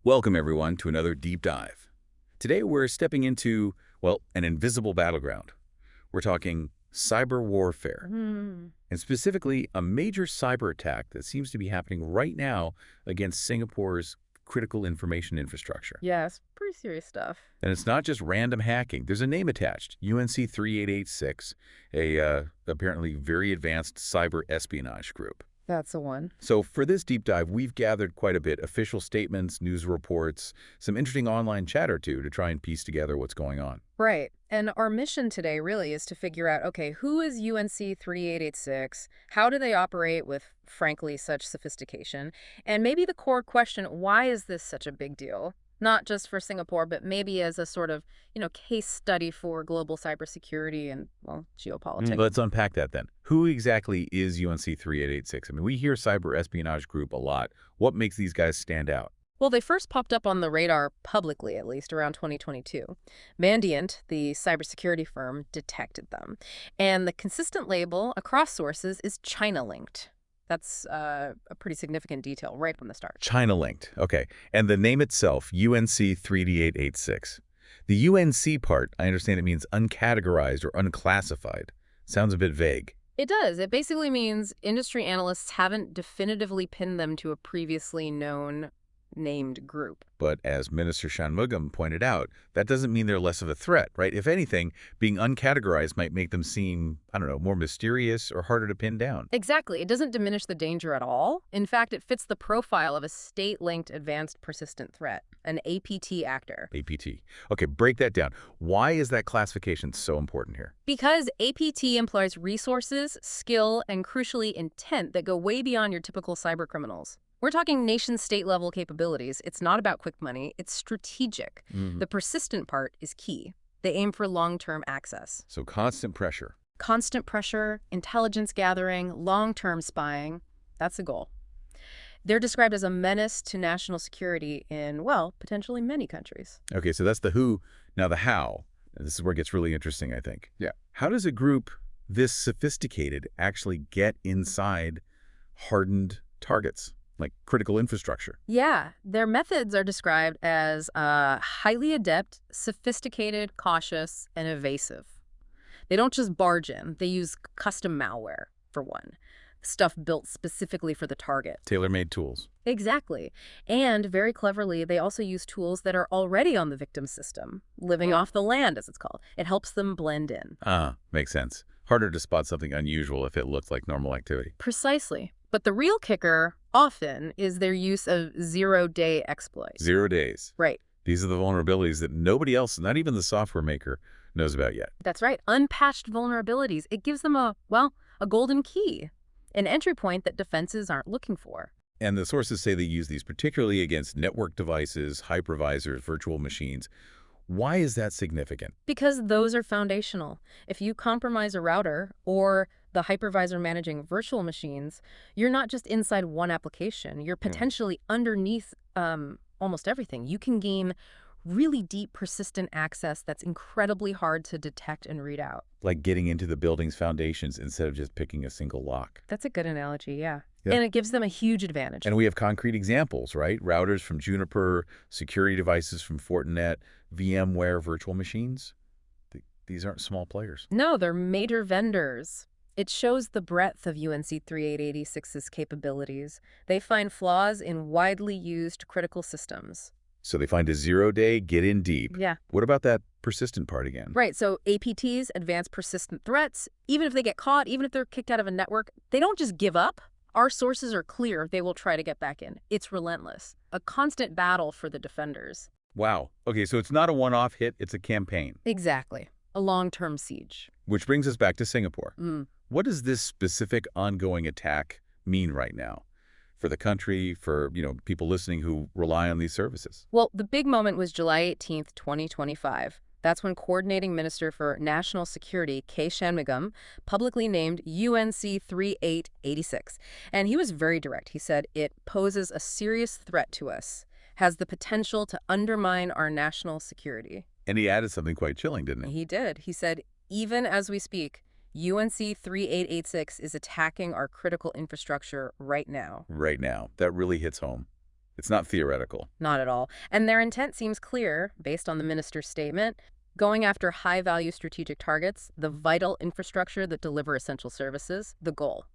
Welcome, everyone, to another deep dive. Today, we're stepping into, well, an invisible battleground. We're talking cyber warfare, Hmm. and specifically a major cyber attack that seems to be happening right now against Singapore's critical information infrastructure. Yes, pretty serious stuff. And it's not just random hacking. There's a name attached, UNC3886, a apparently very advanced cyber espionage group. That's the one. So for this deep dive, we've gathered quite a bit, official statements, news reports, some interesting online chatter too, to try and piece together what's going on. Right. And our mission today really is to figure out, okay, who is UNC3886? How do they operate with, frankly, such sophistication? And maybe the core question, why is this such a big deal? Not just for Singapore, but maybe as a sort of, case study for global cybersecurity and, well, geopolitics. Let's unpack that then. Who exactly is UNC3886? I mean, we hear cyber espionage group a lot. What makes these guys stand out? Well, they first popped up on the radar publicly, at least, around 2022. Mandiant, the cybersecurity firm, detected them. And the consistent label across sources is China-linked. That's a pretty significant detail right from the start. China-linked. Okay. And the name itself, UNC3886. The UNC part, I understand it means uncategorized or unclassified. Sounds a bit vague. It does. It basically means industry analysts haven't definitively pinned them to a previously known named group. But as Minister Shanmugam pointed out, that doesn't mean they're less of a threat, right? If anything, being uncategorized might make them seem, I don't know, more mysterious or harder to pin down. Exactly. It doesn't diminish the danger at all. In fact, it fits the profile of a state-linked advanced persistent threat, an APT actor. APT. Okay, break that down. Why is that classification so important here? Because APT employs resources, skill, and crucially intent that go way beyond your typical cybercriminals. We're talking nation-state level capabilities. It's not about quick money. It's strategic. The persistent part is key. They aim for long-term access. So constant pressure. Constant pressure, intelligence gathering, long-term spying. That's the goal. They're described as a menace to national security in, well, potentially many countries. Okay, so that's the who. Now the how. And this is where it gets really interesting, I think. Yeah. How does a group this sophisticated actually get inside hardened targets, like critical infrastructure? Yeah, their methods are described as highly adept, sophisticated, cautious, and evasive. They don't just barge in. They use custom malware, for one. Stuff built specifically for the target. Tailor-made tools. Exactly. And very cleverly, they also use tools that are already on the victim system, living off the land, as it's called. It helps them blend in. Makes sense. Harder to spot something unusual if it looks like normal activity. Precisely. But the real kicker, often, is their use of zero-day exploits. 0 days. Right. These are the vulnerabilities that nobody else, not even the software maker, knows about yet. That's right. Unpatched vulnerabilities. It gives them a golden key, an entry point that defenses aren't looking for. And the sources say they use these particularly against network devices, hypervisors, virtual machines. Why is that significant? Because those are foundational. If you compromise a router or the hypervisor managing virtual machines, you're not just inside one application. You're potentially underneath almost everything. You can gain really deep, persistent access that's incredibly hard to detect and read out. Like getting into the building's foundations instead of just picking a single lock. That's a good analogy, yeah. Yeah. And it gives them a huge advantage. And we have concrete examples, right? Routers from Juniper, security devices from Fortinet, VMware virtual machines. These aren't small players. No, they're major vendors. It shows the breadth of UNC3886's capabilities. They find flaws in widely used critical systems. So they find a 0 day, get in deep. Yeah. What about that persistent part again? Right, so APTs, advanced persistent threats, even if they get caught, even if they're kicked out of a network, they don't just give up. Our sources are clear they will try to get back in. It's relentless. A constant battle for the defenders. Wow. Okay, so it's not a one-off hit, it's a campaign. Exactly. A long-term siege. Which brings us back to Singapore. What does this specific ongoing attack mean right now for the country, for people listening who rely on these services? Well, the big moment was July 18th, 2025. That's when Coordinating Minister for National Security, Shanmugam, publicly named UNC3886. And he was very direct. He said, it poses a serious threat to us, has the potential to undermine our national security. And he added something quite chilling, didn't he? He did. He said, even as we speak, UNC3886 is attacking our critical infrastructure right now. Right now. That really hits home. It's not theoretical. Not at all. And their intent seems clear, based on the minister's statement, going after high-value strategic targets, the vital infrastructure that deliver essential services, the goal.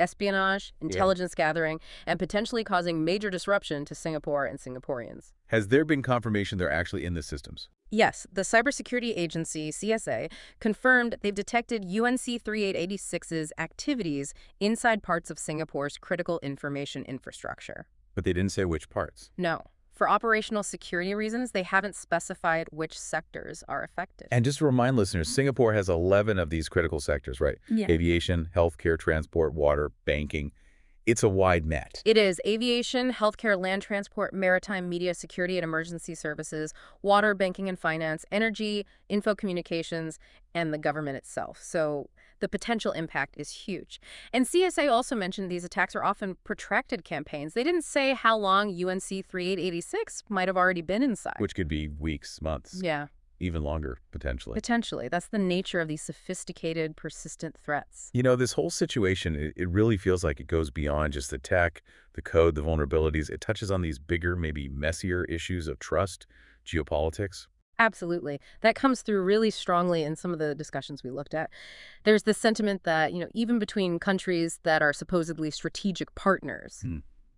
Espionage, intelligence gathering, and potentially causing major disruption to Singapore and Singaporeans. Has there been confirmation they're actually in the systems? Yes, the cybersecurity agency, CSA, confirmed they've detected UNC3886's activities inside parts of Singapore's critical information infrastructure. But they didn't say which parts. No. For operational security reasons, they haven't specified which sectors are affected. And just to remind listeners, Singapore has 11 of these critical sectors, right? Yeah. Aviation, healthcare, transport, water, banking. It's a wide net. It is aviation, healthcare, land transport, maritime, media, security and emergency services, water, banking and finance, energy, info communications, and the government itself. So the potential impact is huge. And CSA also mentioned these attacks are often protracted campaigns. They didn't say how long UNC3886 might have already been inside. Which could be weeks, months. Yeah. Even longer, potentially. Potentially. That's the nature of these sophisticated, persistent threats. You know, this whole situation, it really feels like it goes beyond just the tech, the code, the vulnerabilities. It touches on these bigger, maybe messier issues of trust, geopolitics. Absolutely. That comes through really strongly in some of the discussions we looked at. There's this sentiment that, even between countries that are supposedly strategic partners,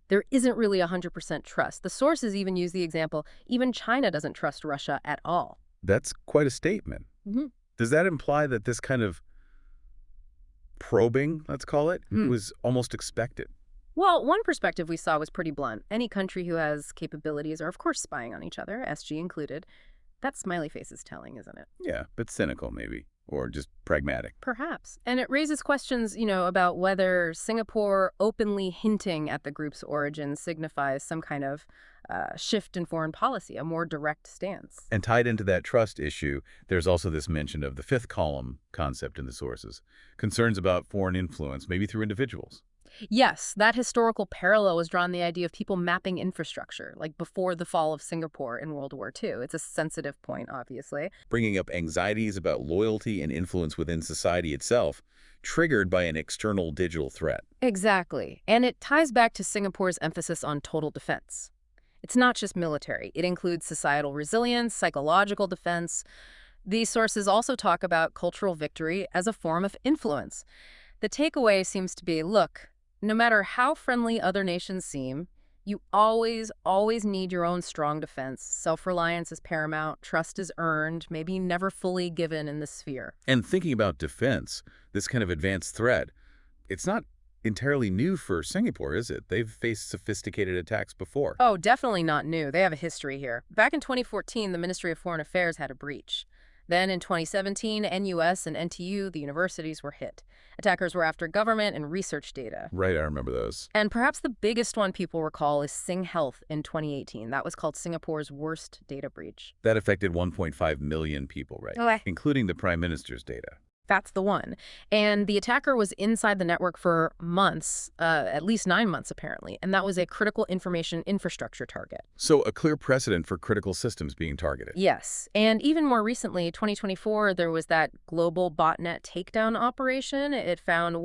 there isn't really 100% trust. The sources even use the example, even China doesn't trust Russia at all. That's quite a statement. Does that imply that this kind of probing, let's call it, was almost expected? Well, one perspective we saw was pretty blunt. Any country who has capabilities are, of course, spying on each other, SG included. That smiley face is telling, isn't it? Yeah, but cynical maybe, or just pragmatic. Perhaps. And it raises questions, about whether Singapore openly hinting at the group's origin signifies some kind of shift in foreign policy, a more direct stance. And tied into that trust issue, there's also this mention of the fifth column concept in the sources. Concerns about foreign influence, maybe through individuals. Yes, that historical parallel was drawn the idea of people mapping infrastructure, like before the fall of Singapore in World War II. It's a sensitive point, obviously. Bringing up anxieties about loyalty and influence within society itself, triggered by an external digital threat. Exactly. And it ties back to Singapore's emphasis on total defense. It's not just military. It includes societal resilience, psychological defense. These sources also talk about cultural victory as a form of influence. The takeaway seems to be, look, no matter how friendly other nations seem, you always need your own strong defense. Self-reliance is paramount, trust is earned, maybe never fully given in this sphere. And thinking about defense, this kind of advanced threat, it's not entirely new for Singapore, is it? They've faced sophisticated attacks before. Oh, definitely not new. They have a history here. Back in 2014, the Ministry of Foreign Affairs had a breach. Then in 2017, NUS and NTU, the universities, were hit. Attackers were after government and research data. Right, I remember those. And perhaps the biggest one people recall is Singh Health in 2018. That was called Singapore's worst data breach. That affected 1.5 million people, right? Okay. Including the Prime Minister's data. That's the one. And the attacker was inside the network for months, at least 9 months apparently, and that was a critical information infrastructure target. So a clear precedent for critical systems being targeted. Yes. And even more recently, 2024, there was that global Botnet takedown operation. It found,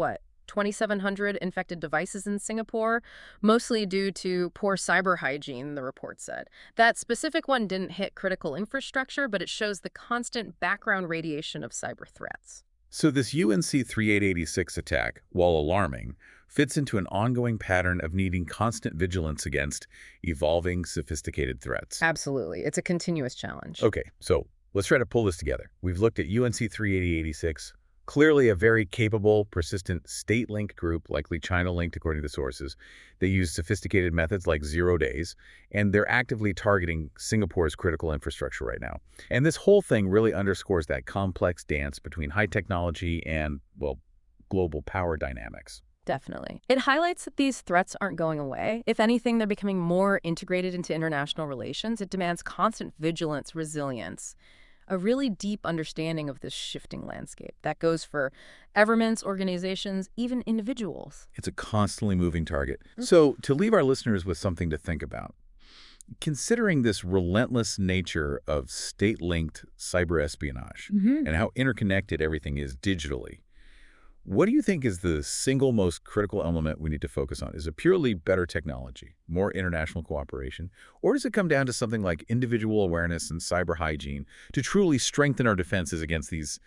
2,700 infected devices in Singapore, mostly due to poor cyber hygiene, the report said. That specific one didn't hit critical infrastructure, but it shows the constant background radiation of cyber threats. So this UNC3886 attack, while alarming, fits into an ongoing pattern of needing constant vigilance against evolving, sophisticated threats. Absolutely. It's a continuous challenge. Okay, so let's try to pull this together. We've looked at UNC3886, clearly a very capable, persistent state-linked group, likely China-linked according to sources. They use sophisticated methods like Zerodays, and they're actively targeting Singapore's critical infrastructure right now. And this whole thing really underscores that complex dance between high technology and, global power dynamics. Definitely. It highlights that these threats aren't going away. If anything, they're becoming more integrated into international relations. It demands constant vigilance, resilience, a really deep understanding of this shifting landscape. That goes for governments, organizations, even individuals. It's a constantly moving target. So to leave our listeners with something to think about, considering this relentless nature of state-linked cyber espionage and how interconnected everything is digitally, What do you think is the single most critical element we need to focus on? Is it purely better technology, more international cooperation, or does it come down to something like individual awareness and cyber hygiene to truly strengthen our defenses against these